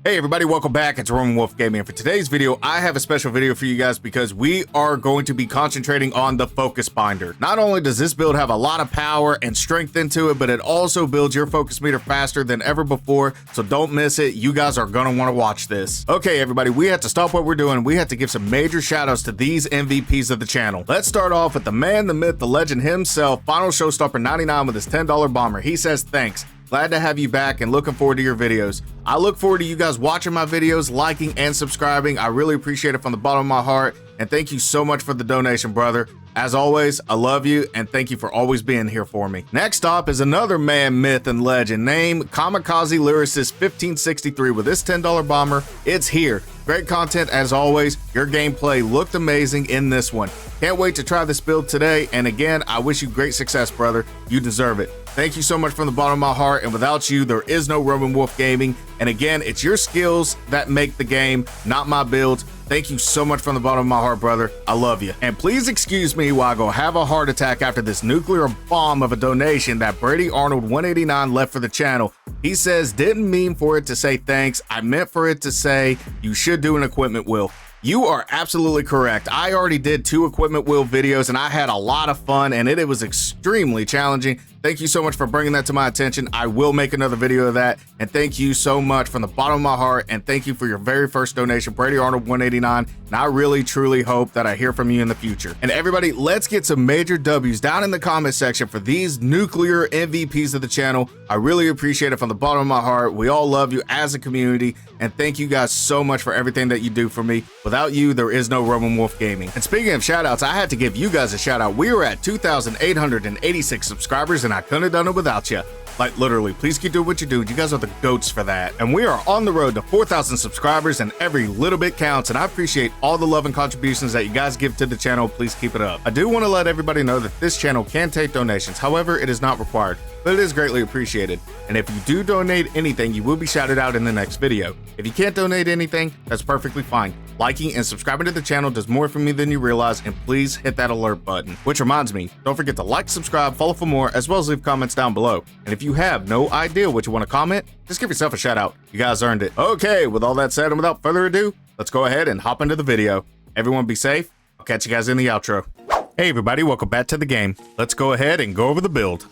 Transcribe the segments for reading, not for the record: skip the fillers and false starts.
Hey everybody, welcome back. It's Roman Wolf Gaming, and for today's video, I have a special video for you guys because we are going to be concentrating on the FocusBinder. Not only does this build have a lot of power and strength into it, but it also builds your focus meter faster than ever before, so don't miss it. You guys are gonna want to watch this. Okay everybody, we have to stop what we're doing. We have to give some major shout outs to these MVPs of the channel. Let's start off with the man, the myth, the legend himself, Final Showstopper 99 with his $10 bomber. He says thanks. Glad to have you back and looking forward to your videos. I look forward to you guys watching my videos, liking and subscribing. I really appreciate it from the bottom of my heart, and thank you so much for the donation, brother. As always, I love you and thank you for always being here for me. Next up is another man, myth, and legend named Kamikaze Lyricist 1563 with this $10 bomber. It's here. Great content as always. Your gameplay looked amazing in this one. Can't wait to try this build today, and again, I wish you great success, brother. You deserve it. Thank you so much from the bottom of my heart, and without you, there is no Roman Wolf Gaming. And again, it's your skills that make the game, not my builds. Thank you so much from the bottom of my heart, brother. I love you. And please excuse me while I go have a heart attack after this nuclear bomb of a donation that Brady Arnold 189 left for the channel. He says, didn't mean for it to say thanks. I meant for it to say you should do an equipment wheel. You are absolutely correct. I already did 2 equipment wheel videos and I had a lot of fun, and it was extremely challenging. Thank you so much for bringing that to my attention. I will make another video of that, and thank you so much from the bottom of my heart, and thank you for your very first donation, Brady Arnold 189, and I really truly hope that I hear from you in the future. And everybody, let's get some major W's down in the comment section for these nuclear MVPs of the channel. I really appreciate it from the bottom of my heart. We all love you as a community, and thank you guys so much for everything that you do for me. Without you, there is no Roman Wolf Gaming. And speaking of shout outs, I had to give you guys a shout out. We were at 2,886 subscribers, and I couldn't have done it without you. Like literally, please keep doing what you do. You guys are the goats for that. And we are on the road to 4,000 subscribers, and every little bit counts, and I appreciate all the love and contributions that you guys give to the channel. Please keep it up. I do want to let everybody know that this channel can take donations. However, it is not required, but it is greatly appreciated. And if you do donate anything, you will be shouted out in the next video. If you can't donate anything, that's perfectly fine. Liking and subscribing to the channel does more for me than you realize, and please hit that alert button. Which reminds me, don't forget to like, subscribe, follow for more, as well as leave comments down below. And if you have no idea what you want to comment, just give yourself a shout out. You guys earned it. Okay, with all that said and without further ado, let's go ahead and hop into the video. Everyone be safe. I'll catch you guys in the outro. Hey everybody, welcome back to the game. Let's go ahead and go over the build.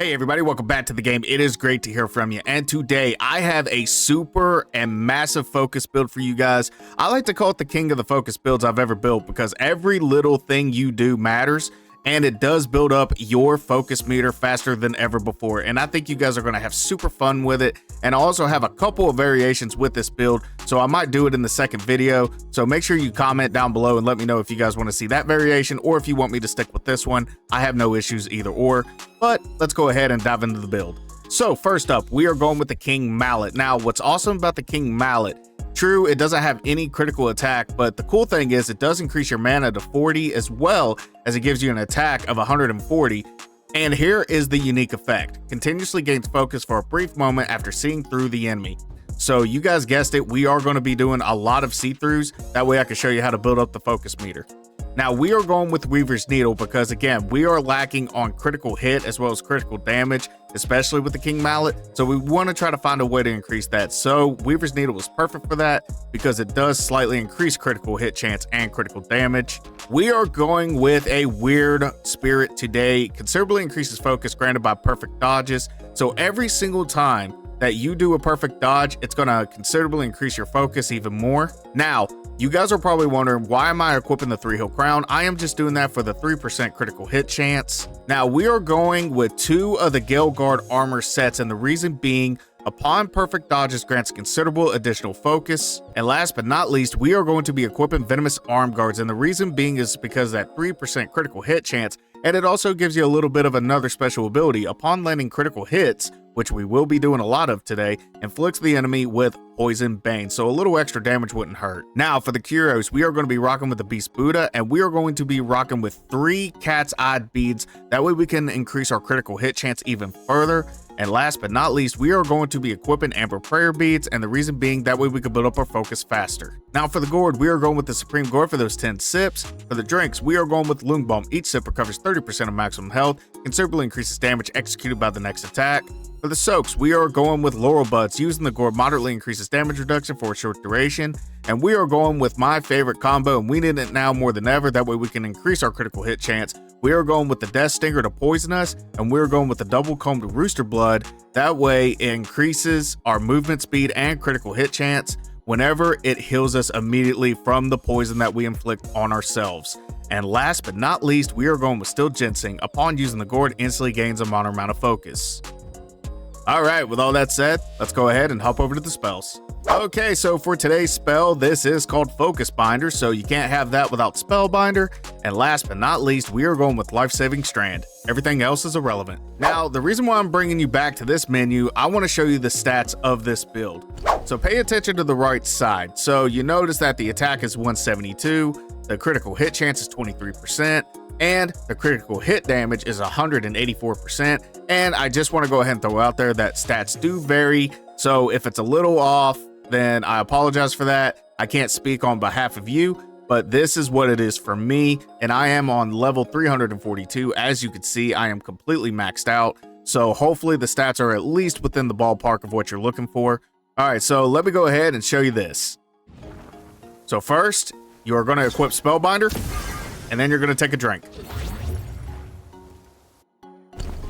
Hey everybody, welcome back to the game. It is great to hear from you, and today I have a super and massive focus build for you guys. I like to call it the king of the focus builds I've ever built because every little thing you do matters, and it does build up your focus meter faster than ever before. And I think you guys are going to have super fun with it, and I also have a couple of variations with this build, so I might do it in the second video. So make sure you comment down below and let me know if you guys want to see that variation or if you want me to stick with this one. I have no issues either or, but let's go ahead and dive into the build. So first up, we are going with the King Mallet. Now what's awesome about the King Mallet, true, it doesn't have any critical attack, but the cool thing is it does increase your mana to 40 as well as it gives you an attack of 140. And here is the unique effect. Continuously gains focus for a brief moment after seeing through the enemy. So you guys guessed it, we are going to be doing a lot of see-throughs. That way I can show you how to build up the focus meter. Now we are going with Weaver's Needle because again, we are lacking on critical hit as well as critical damage, especially with the King Mallet. So we want to try to find a way to increase that. So Weaver's Needle is perfect for that because it does slightly increase critical hit chance and critical damage. We are going with a Weird Spirit today. Considerably increases focus granted by perfect dodges. So every single time that you do a perfect dodge, it's going to considerably increase your focus even more. Now, you guys are probably wondering, why am I equipping the 3 Hill Crown? I am just doing that for the 3% critical hit chance. Now, we are going with 2 of the Gale Guard armor sets, and the reason being, upon perfect dodges grants considerable additional focus. And last but not least, we are going to be equipping Venomous Arm Guards, and the reason being is because that 3% critical hit chance, and it also gives you a little bit of another special ability. Upon landing critical hits, which we will be doing a lot of today, inflicts the enemy with Poison Bane, so a little extra damage wouldn't hurt. Now for the Curios, we are going to be rocking with the Beast Buddha, and we are going to be rocking with 3 Cat's Eye beads. That way we can increase our critical hit chance even further. And last but not least, we are going to be equipping Amber Prayer beads, and the reason being that way we can build up our focus faster. Now for the gourd, we are going with the Supreme Gourd for those 10 sips. For the drinks, we are going with Loong Bomb. Each sip recovers 30% of maximum health, considerably increases damage executed by the next attack. For the soaks, we are going with Laurel Buds. Using the gourd moderately increases damage reduction for a short duration. And we are going with my favorite combo, and we need it now more than ever. That way we can increase our critical hit chance. We are going with the Death Stinger to poison us, and we're going with the Double Combed Rooster Blood. That way it increases our movement speed and critical hit chance whenever it heals us immediately from the poison that we inflict on ourselves. And last but not least, we are going with Still Ginseng. Upon using the gourd, instantly gains a minor amount of focus. Alright, with all that said, let's go ahead and hop over to the spells. Okay, so for today's spell, this is called FocusBinder, so you can't have that without Spellbinder. And last but not least, we are going with Life-Saving Strand. Everything else is irrelevant. Now, the reason why I'm bringing you back to this menu, I want to show you the stats of this build. So pay attention to the right side. So you notice that the attack is 172, the critical hit chance is 23%, and the critical hit damage is 184%. And I just want to go ahead and throw out there that stats do vary. So if it's a little off, then I apologize for that. I can't speak on behalf of you, but this is what it is for me. And I am on level 342. As you can see, I am completely maxed out. So hopefully the stats are at least within the ballpark of what you're looking for. All right, so let me go ahead and show you this. So first, you are going to equip Spellbinder, and then you're going to take a drink.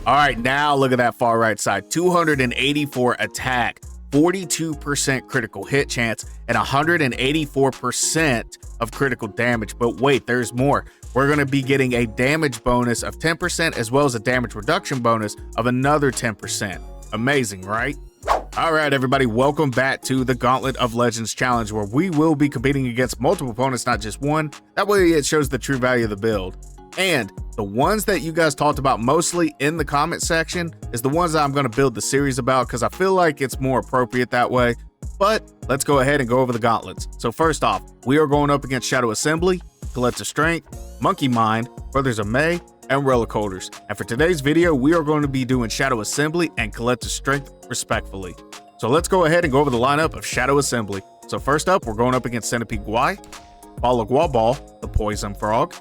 All right, now look at that far right side. 284 attack, 42% critical hit chance, and 184% of critical damage. But wait, there's more. We're going to be getting a damage bonus of 10% as well as a damage reduction bonus of another 10%. Amazing, right? All right, everybody, welcome back to the Gauntlet of Legends Challenge, where we will be competing against multiple opponents, not just one. That way it shows the true value of the build. And the ones that you guys talked about mostly in the comment section is the ones that I'm going to build the series about, because I feel like it's more appropriate that way. But let's go ahead and go over the gauntlets. So first off, we are going up against Shadow Assembly, Collective Strength, Monkey Mind, Brothers of May, and Relic Holders. And for today's video, we are going to be doing Shadow Assembly and Collective Strength respectfully. So let's go ahead and go over the lineup of Shadow Assembly. So first up, we're going up against Centipede Guai, Baw-Li-Guhh-Baw, the Poison Frog,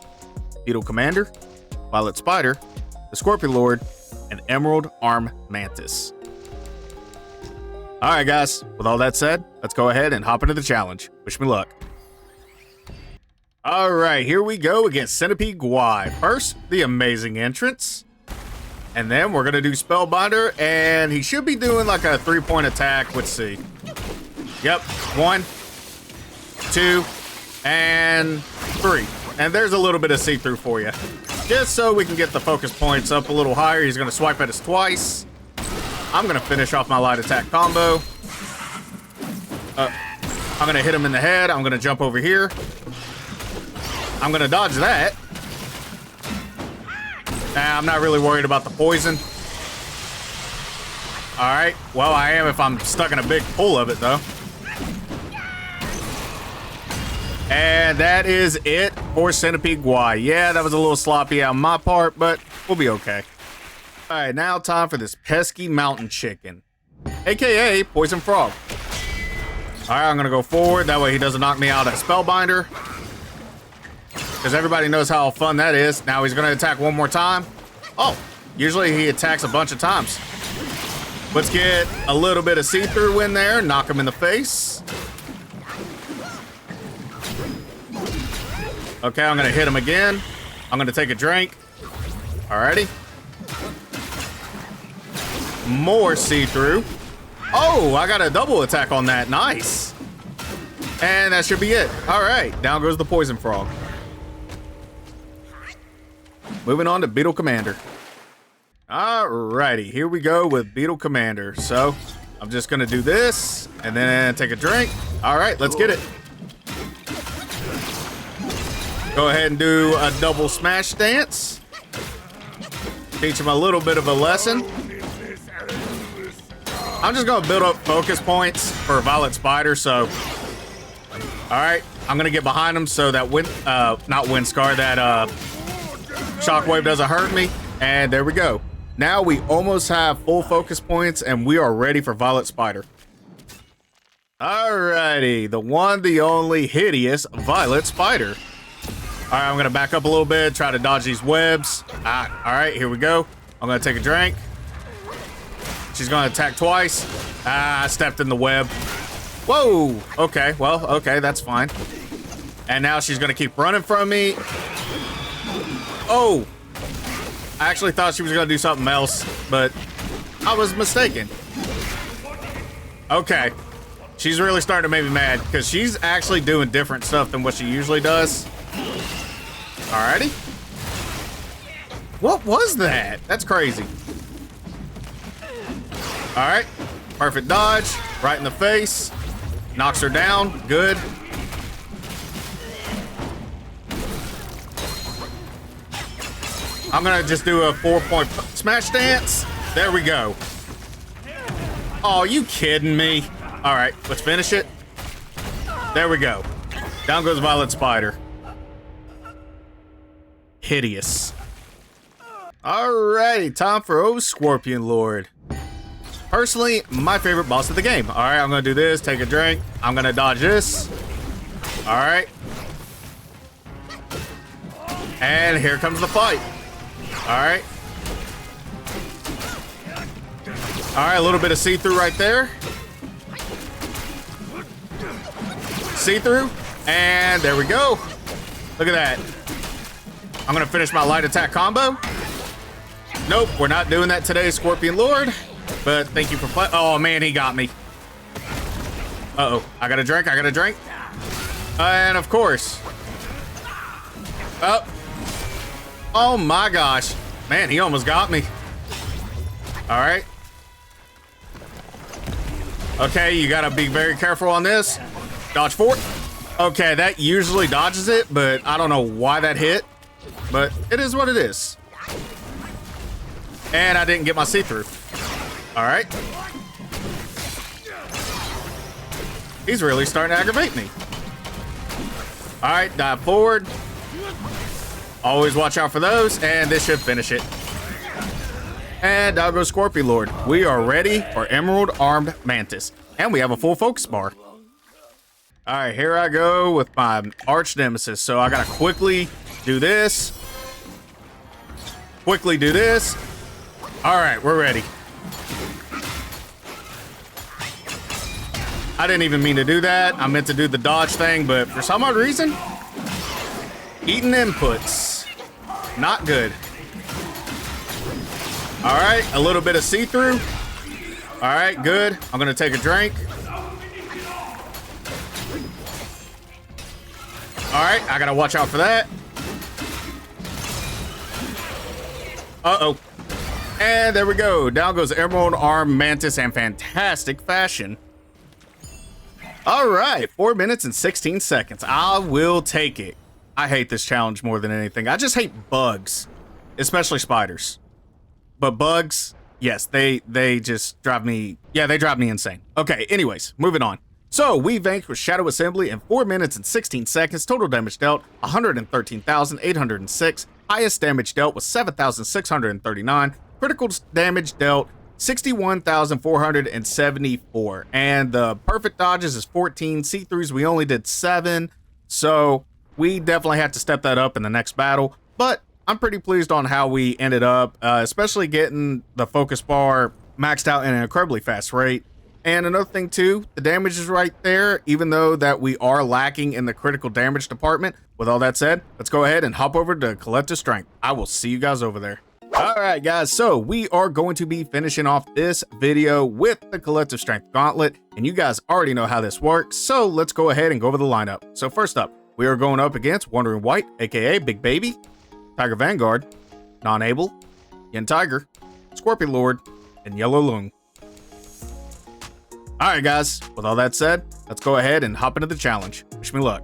Beetle Commander, Violet Spider, the Scorpion Lord, and Emerald Arm Mantis. Alright guys, with all that said, let's go ahead and hop into the challenge. Wish me luck. Alright, here we go against Centipede Guai. First, the amazing entrance. And then we're going to do Spellbinder, and he should be doing like a 3-point attack. Let's see. Yep, 1, 2, and 3. And there's a little bit of see-through for you. Just so we can get the focus points up a little higher, he's going to swipe at us twice. I'm going to finish off my light attack combo. I'm going to hit him in the head. I'm going to jump over here. I'm going to dodge that. Nah, I'm not really worried about the poison. Alright, well, I am if I'm stuck in a big pool of it, though. And that is it for Centipede Guai. Yeah, that was a little sloppy on my part, but we'll be okay. Alright, now time for this pesky mountain chicken, aka Poison Frog. Alright, I'm gonna go forward. That way he doesn't knock me out at Spellbinder, because everybody knows how fun that is. Now he's gonna attack one more time. Oh, usually he attacks a bunch of times. Let's get a little bit of see-through in there. Knock him in the face. Okay, I'm gonna hit him again. I'm gonna take a drink. Alrighty. More see-through. Oh, I got a double attack on that. Nice. And that should be it. Alright, down goes the Poison Frog. Moving on to Beetle Commander. Alrighty, here we go with Beetle Commander. So, I'm just gonna do this, and then take a drink. Alright, let's get it. Go ahead and do a double smash stance. Teach him a little bit of a lesson. I'm just gonna build up focus points for Violet Spider, so. Alright, I'm gonna get behind him so that not wind scar, that shockwave doesn't hurt me. And there we go. Now we almost have full focus points and we are ready for Violet Spider. Alrighty, the one, the only hideous Violet Spider. Alright, I'm gonna back up a little bit, try to dodge these webs. Alright, here we go. I'm gonna take a drink. She's gonna attack twice. Ah, I stepped in the web. Whoa, okay, well, okay, that's fine. And now she's gonna keep running from me. Oh, I actually thought she was gonna do something else, but I was mistaken. Okay, she's really starting to make me mad because she's actually doing different stuff than what she usually does. Alrighty. What was that? That's crazy. All right, perfect dodge, right in the face. Knocks her down, good. I'm gonna just do a 4-point smash dance. There we go. Oh, you kidding me? All right, let's finish it. There we go. Down goes Violet Spider. Hideous. Alrighty, time for Oh Scorpion Lord. Personally, my favorite boss of the game. All right, I'm gonna do this, take a drink. I'm gonna dodge this. All right. And here comes the fight. All right. All right, a little bit of see-through right there. See-through, and there we go. Look at that. I'm gonna finish my light attack combo. Nope, we're not doing that today, Scorpion Lord. But thank you for playing. Oh man, he got me. Uh-oh, I got a drink, I got a drink. And of course. Oh my gosh. Man, he almost got me. All right. Okay, you gotta be very careful on this. Dodge forward. Okay, that usually dodges it, but I don't know why that hit. But it is what it is. And I didn't get my see-through. All right. He's really starting to aggravate me. All right, dive forward. Always watch out for those, and this should finish it. And down goes Scorpion Lord. We are ready for Emerald Armed Mantis. And we have a full focus bar. All right, here I go with my arch nemesis. So I gotta quickly do this. Quickly do this. All right, we're ready. I didn't even mean to do that. I meant to do the dodge thing, but for some odd reason, eating inputs, not good. All right, a little bit of see-through. All right, good. I'm gonna take a drink. All right, I gotta watch out for that. Uh-oh. And there we go. Down goes Emerald Arm Mantis in fantastic fashion. All right, 4 minutes and 16 seconds. I will take it. I hate this challenge more than anything. I just hate bugs, especially spiders. But bugs, yes, they just drive me, yeah, they drive me insane. Okay, anyways, moving on. So we vanquished Shadow Assembly in 4 minutes and 16 seconds. Total damage dealt, 113,806. Highest damage dealt was 7,639. Critical damage dealt, 61,474. And the perfect dodges is 14. See-throughs, we only did 7. So we definitely had to step that up in the next battle. But I'm pretty pleased on how we ended up, especially getting the focus bar maxed out in an incredibly fast rate. And another thing too, the damage is right there, even though that we are lacking in the critical damage department. With all that said, let's go ahead and hop over to Collective Strength. I will see you guys over there. All right, guys, so we are going to be finishing off this video with the Collective Strength Gauntlet, and you guys already know how this works, so let's go ahead and go over the lineup. So first up, we are going up against Wandering Wight, aka Big Baby, Tiger Vanguard, Non-Able, Yin Tiger, Scorpion Lord, and Yellow Loong. All right, guys, with all that said, let's go ahead and hop into the challenge. Wish me luck.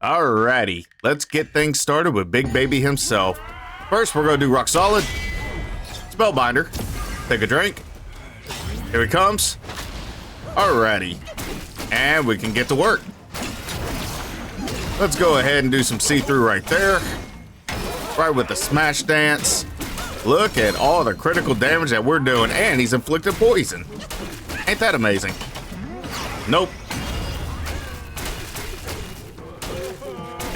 Alrighty, let's get things started with Big Baby himself. First, we're gonna do Rock Solid, Spellbinder, take a drink. Here he comes. Alrighty, and we can get to work. Let's go ahead and do some see-through right there. Right with the smash dance. Look at all the critical damage that we're doing, and he's inflicted poison. Ain't that amazing? Nope.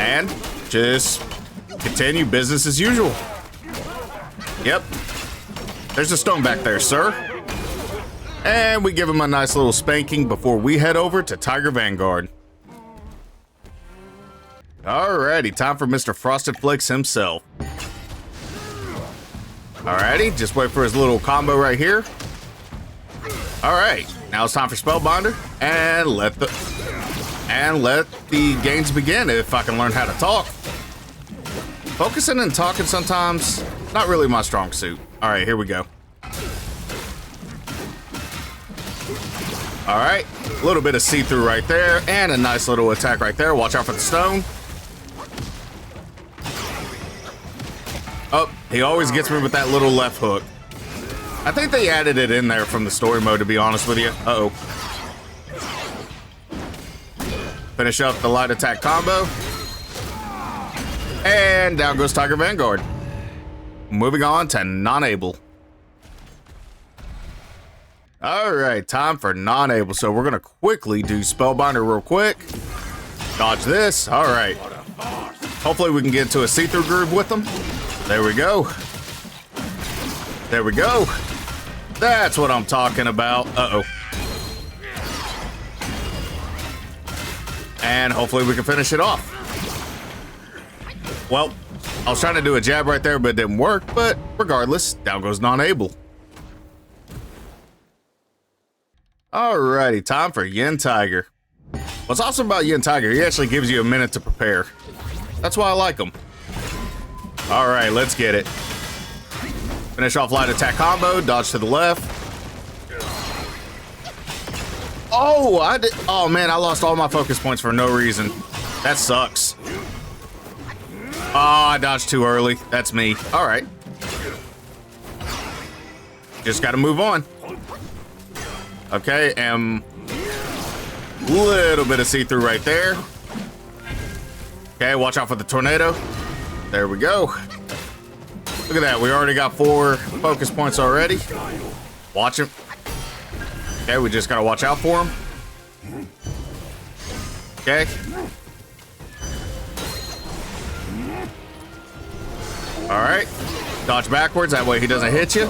And just continue business as usual. Yep. There's a stone back there, sir. And we give him a nice little spanking before we head over to Tiger Vanguard. Alrighty, time for Mr. Frosted Flakes himself. Alrighty, just wait for his little combo right here. Alright, now it's time for Spellbinder, and let the games begin if I can learn how to talk. Focusing and talking sometimes, not really my strong suit. Alright, here we go. Alright, a little bit of see-through right there, and a nice little attack right there. Watch out for the stone. Oh, he always gets me with that little left hook. I think they added it in there from the story mode, to be honest with you. Uh-oh. Finish up the light attack combo. And down goes Tiger Vanguard. Moving on to non-able. Alright, time for non-able. So we're going to quickly do Spellbinder real quick. Dodge this. Alright. Hopefully we can get into a see-through groove with them. There we go. There we go. That's what I'm talking about. Uh-oh. And hopefully we can finish it off. Well, I was trying to do a jab right there, but it didn't work. But regardless, down goes non-able. Alrighty, time for Yin Tiger. What's awesome about Yin Tiger, he actually gives you a minute to prepare. That's why I like him. Alright, let's get it. Finish off light attack combo, dodge to the left. Oh, man, I lost all my focus points for no reason. That sucks. Oh, I dodged too early. That's me. Alright. Just gotta move on. Okay, and little bit of see-through right there. Okay, watch out for the tornado. There we go. Look at that, we already got 4 focus points already. Watch him. Okay, we just gotta watch out for him. Okay. Alright. Dodge backwards, that way he doesn't hit you.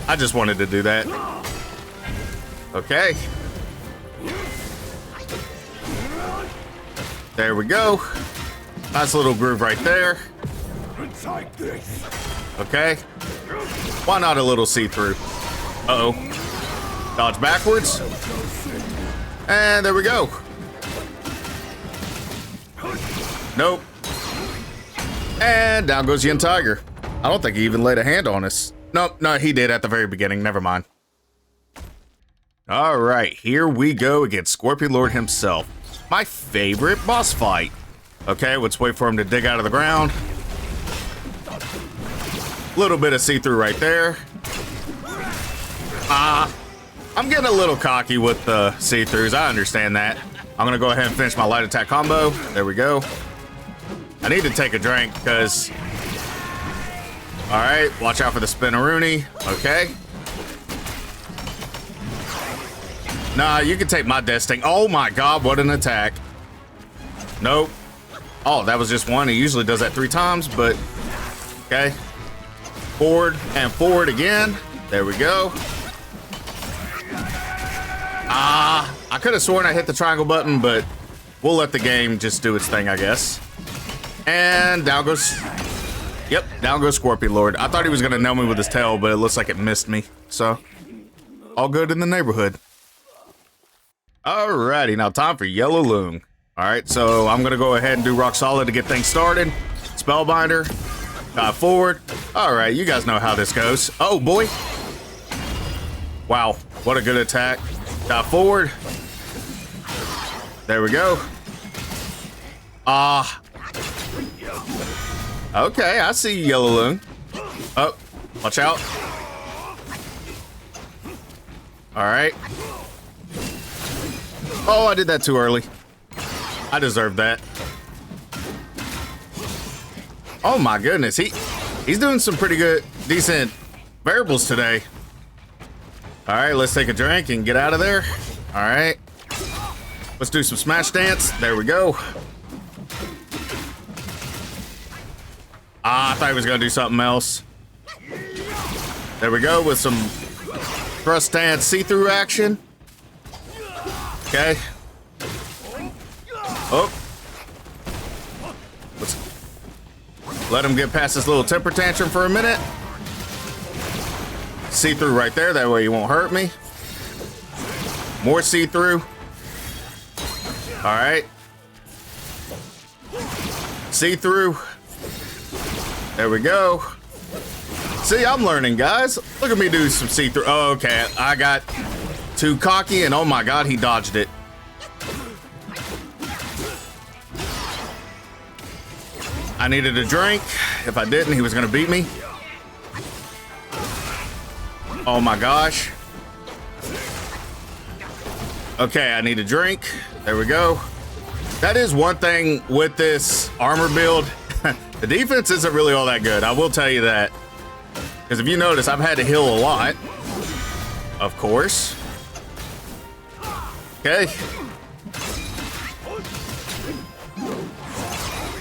I just wanted to do that. Okay. There we go. Nice little groove right there. Okay. Why not a little see-through? Uh-oh. Dodge backwards. And there we go. Nope. And down goes Yin Tiger. I don't think he even laid a hand on us. Nope, no, he did at the very beginning. Never mind. All right, here we go against Scorpion Lord himself. My favorite boss fight. Okay, let's wait for him to dig out of the ground. Little bit of see-through right there. I'm getting a little cocky with the see-throughs. I understand that. I'm gonna go ahead and finish my light attack combo. There we go. I need to take a drink because... All right, watch out for the spinneroonie. Okay. Nah, you can take my desting. Oh my god, what an attack. Nope. Oh, that was just one. He usually does that 3 times, but... Okay. Forward and forward again. There we go. I could have sworn I hit the triangle button, but we'll let the game just do its thing, I guess. And down goes... Yep, down goes Scorpion Lord. I thought he was going to nail me with his tail, but it looks like it missed me. So, all good in the neighborhood. Alrighty, now time for Yellow Loong. Alright, so I'm going to go ahead and do Rock Solid to get things started. Spellbinder. Dive forward. Alright, you guys know how this goes. Oh, boy. Wow, what a good attack. Dive forward. There we go. Okay, I see Yellow Loong. Oh, watch out. Alright. Oh, I did that too early. I deserved that. Oh my goodness, he's doing some pretty good, decent variables today. Alright, let's take a drink and get out of there. Alright. Let's do some smash dance. There we go. Ah, I thought he was gonna do something else. There we go with some thrust stance see-through action. Okay. Oh. Let's let him get past this little temper tantrum for a minute. See-through right there, that way he won't hurt me. More see-through. All right. See-through. There we go. See, I'm learning, guys. Look at me do some see-through. Oh, okay, I got too cocky, and oh my god, he dodged it. I needed a drink. If I didn't, he was gonna beat me. Oh my gosh. Okay, I need a drink. There we go. That is one thing with this armor build. The defense isn't really all that good. I will tell you that. Because if you notice, I've had to heal a lot. Of course. Okay.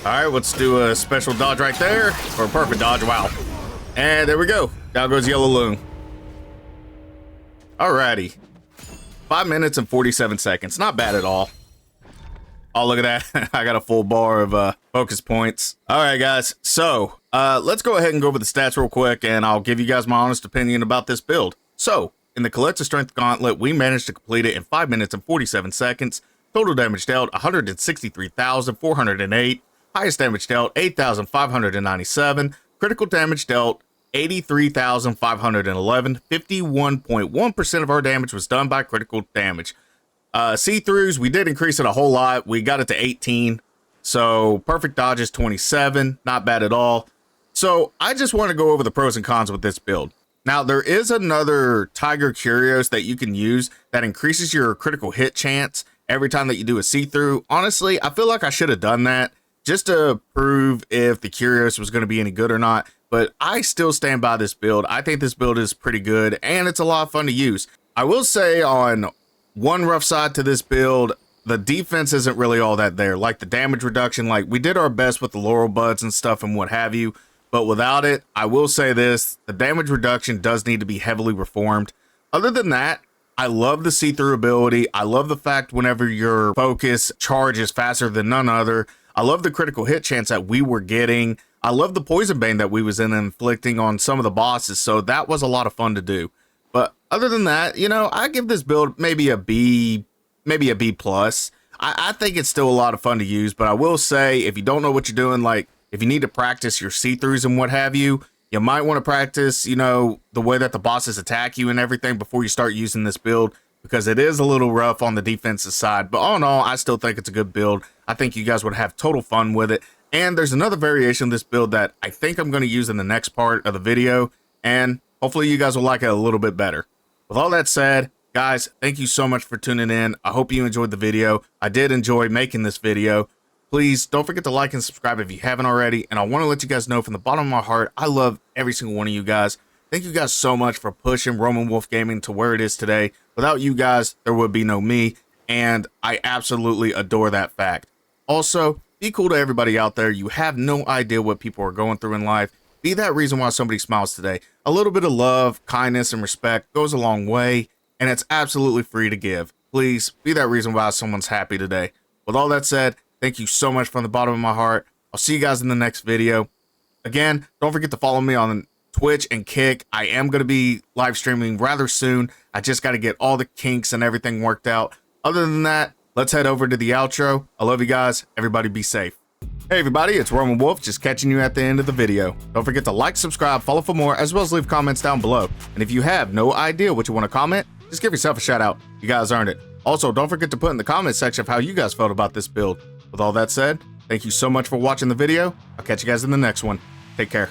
Alright, let's do a special dodge right there. Or a perfect dodge, wow. And there we go. Down goes Yellow Loong. Alrighty. 5 minutes and 47 seconds. Not bad at all. Oh, look at that. I got a full bar of focus points. Alright, guys. So, let's go ahead and go over the stats real quick, and I'll give you guys my honest opinion about this build. So, in the Collective Strength Gauntlet, we managed to complete it in 5 minutes and 47 seconds. Total damage dealt, 163,408. Highest damage dealt, 8,597. Critical damage dealt, 83,511. 51.1% of our damage was done by critical damage. See-throughs, we did increase it a whole lot. We got it to 18. So perfect dodge is 27. Not bad at all. So I just want to go over the pros and cons with this build. Now, there is another Tiger Curios that you can use that increases your critical hit chance every time that you do a see-through. Honestly, I feel like I should have done that just to prove if the Curios was going to be any good or not. But I still stand by this build. I think this build is pretty good, and it's a lot of fun to use. I will say on one rough side to this build, the defense isn't really all that there. Like the damage reduction, like we did our best with the Laurel Buds and stuff and what have you. But without it, I will say this, the damage reduction does need to be heavily reformed. Other than that, I love the see-through ability. I love the fact whenever your focus charges faster than none other. I love the critical hit chance that we were getting. I love the poison bane that we was inflicting on some of the bosses. So that was a lot of fun to do. But other than that, you know, I give this build maybe a B, maybe a B plus. I think it's still a lot of fun to use, but I will say if you don't know what you're doing, like if you need to practice your see-throughs and what have you, you might want to practice, you know, the way that the bosses attack you and everything before you start using this build, because it is a little rough on the defensive side. But all in all, I still think it's a good build. I think you guys would have total fun with it. And there's another variation of this build that I think I'm going to use in the next part of the video, and hopefully you guys will like it a little bit better. With all that said, guys, thank you so much for tuning in. I hope you enjoyed the video. I did enjoy making this video. Please don't forget to like and subscribe if you haven't already. And I want to let you guys know from the bottom of my heart, I love every single one of you guys. Thank you guys so much for pushing Roman Wolf Gaming to where it is today. Without you guys, there would be no me. And I absolutely adore that fact. Also, be cool to everybody out there. You have no idea what people are going through in life. Be that reason why somebody smiles today. A little bit of love, kindness, and respect goes a long way, and it's absolutely free to give. Please be that reason why someone's happy today. With all that said, thank you so much from the bottom of my heart. I'll see you guys in the next video. Again, don't forget to follow me on Twitch and Kick. I am going to be live streaming rather soon. I just got to get all the kinks and everything worked out. Other than that, let's head over to the outro. I love you guys. Everybody be safe. Hey everybody, it's Roman Wolf, just catching you at the end of the video. Don't forget to like, subscribe, follow for more, as well as leave comments down below. And if you have no idea what you want to comment, just give yourself a shout out. You guys earned it. Also, don't forget to put in the comments section of how you guys felt about this build. With all that said, thank you so much for watching the video. I'll catch you guys in the next one. Take care.